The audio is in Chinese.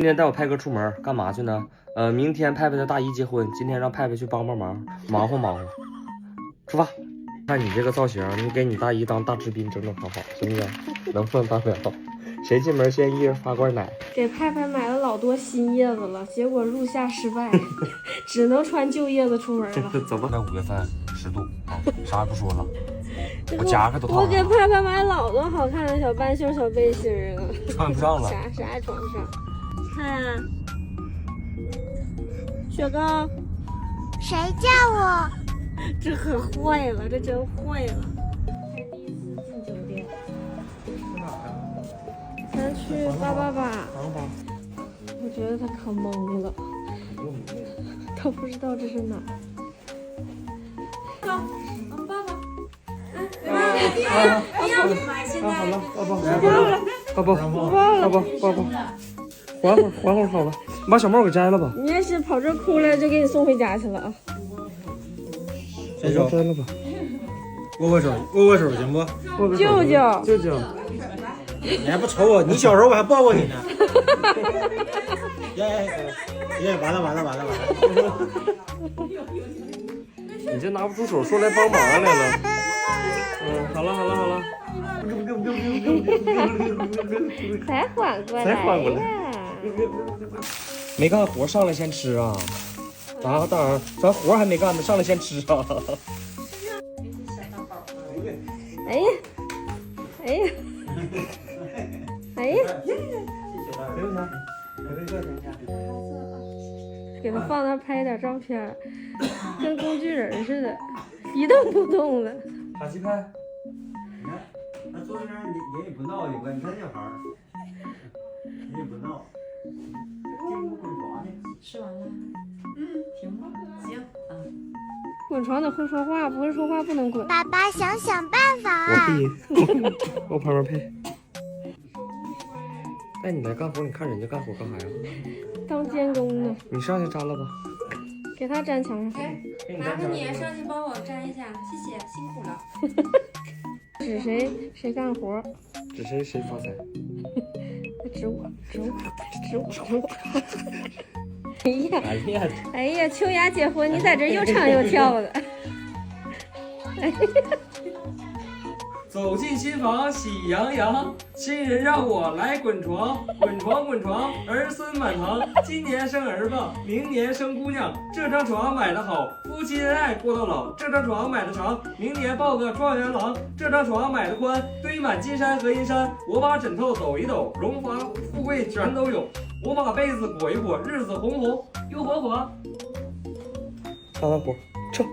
今天带我派哥出门干嘛去呢？明天派派的大姨结婚，今天让派派去帮忙，忙活忙活。出发！看你这个造型，你给你大姨当大制宾整好好，行不行？能不能当了？谁进门先一人发罐奶？给派派买了老多新叶子了，结果入夏失败，只能穿旧叶子出门了。走吧。5月份10度，啥也不说了。我夹克都我给派派买老多好看的小半袖、小背心了，穿不上了。啥也穿不上。看啊，雪糕，谁叫我？这可坏了，这真坏了。还第一次进酒店。咱去888。我觉得他可懵了，他不知道这是哪儿。走，我们抱抱。好了，抱，缓会儿好了，你把小帽给摘了吧。你要是跑这哭了，就给你送回家去了啊。伸手，摘了吧。握手行不？舅舅，你还不瞅我？你小时候我还抱过你呢。耶，完了。你这拿不出手，说来帮忙来了。好了。才缓过来呀。没干活上来先吃啊！当然，咱活还没干呢，上来先吃啊！哎呀！给他放那拍点照片，跟工具人似的，一动不动的。打鸡拍。你看，他坐在那儿，人也不闹，你看这小孩儿，人也不闹。吃完了，行吧，行啊。滚床得会说话，不会说话不能滚。爸爸想办法啊！我旁边配。带你来干活，你看人家干活干啥呀？当监工呢。你上去粘了吧。给他粘墙上。麻烦你上去帮我粘一下，谢谢，辛苦了。指谁干活？指谁发财？指我。哎呀，秋雅结婚，你在这又唱又跳的。走进新房喜洋洋，亲人让我来滚床，滚床，儿孙满堂。今年生儿子，明年生姑娘。这张床买的好，夫妻恩爱过到老。这张床买的长，明年抱个状元郎。这张床买的宽，堆满金山和银山。我把枕头抖一抖，荣华富贵全都有。我把被子裹一裹，日子红又火。干完活，撤。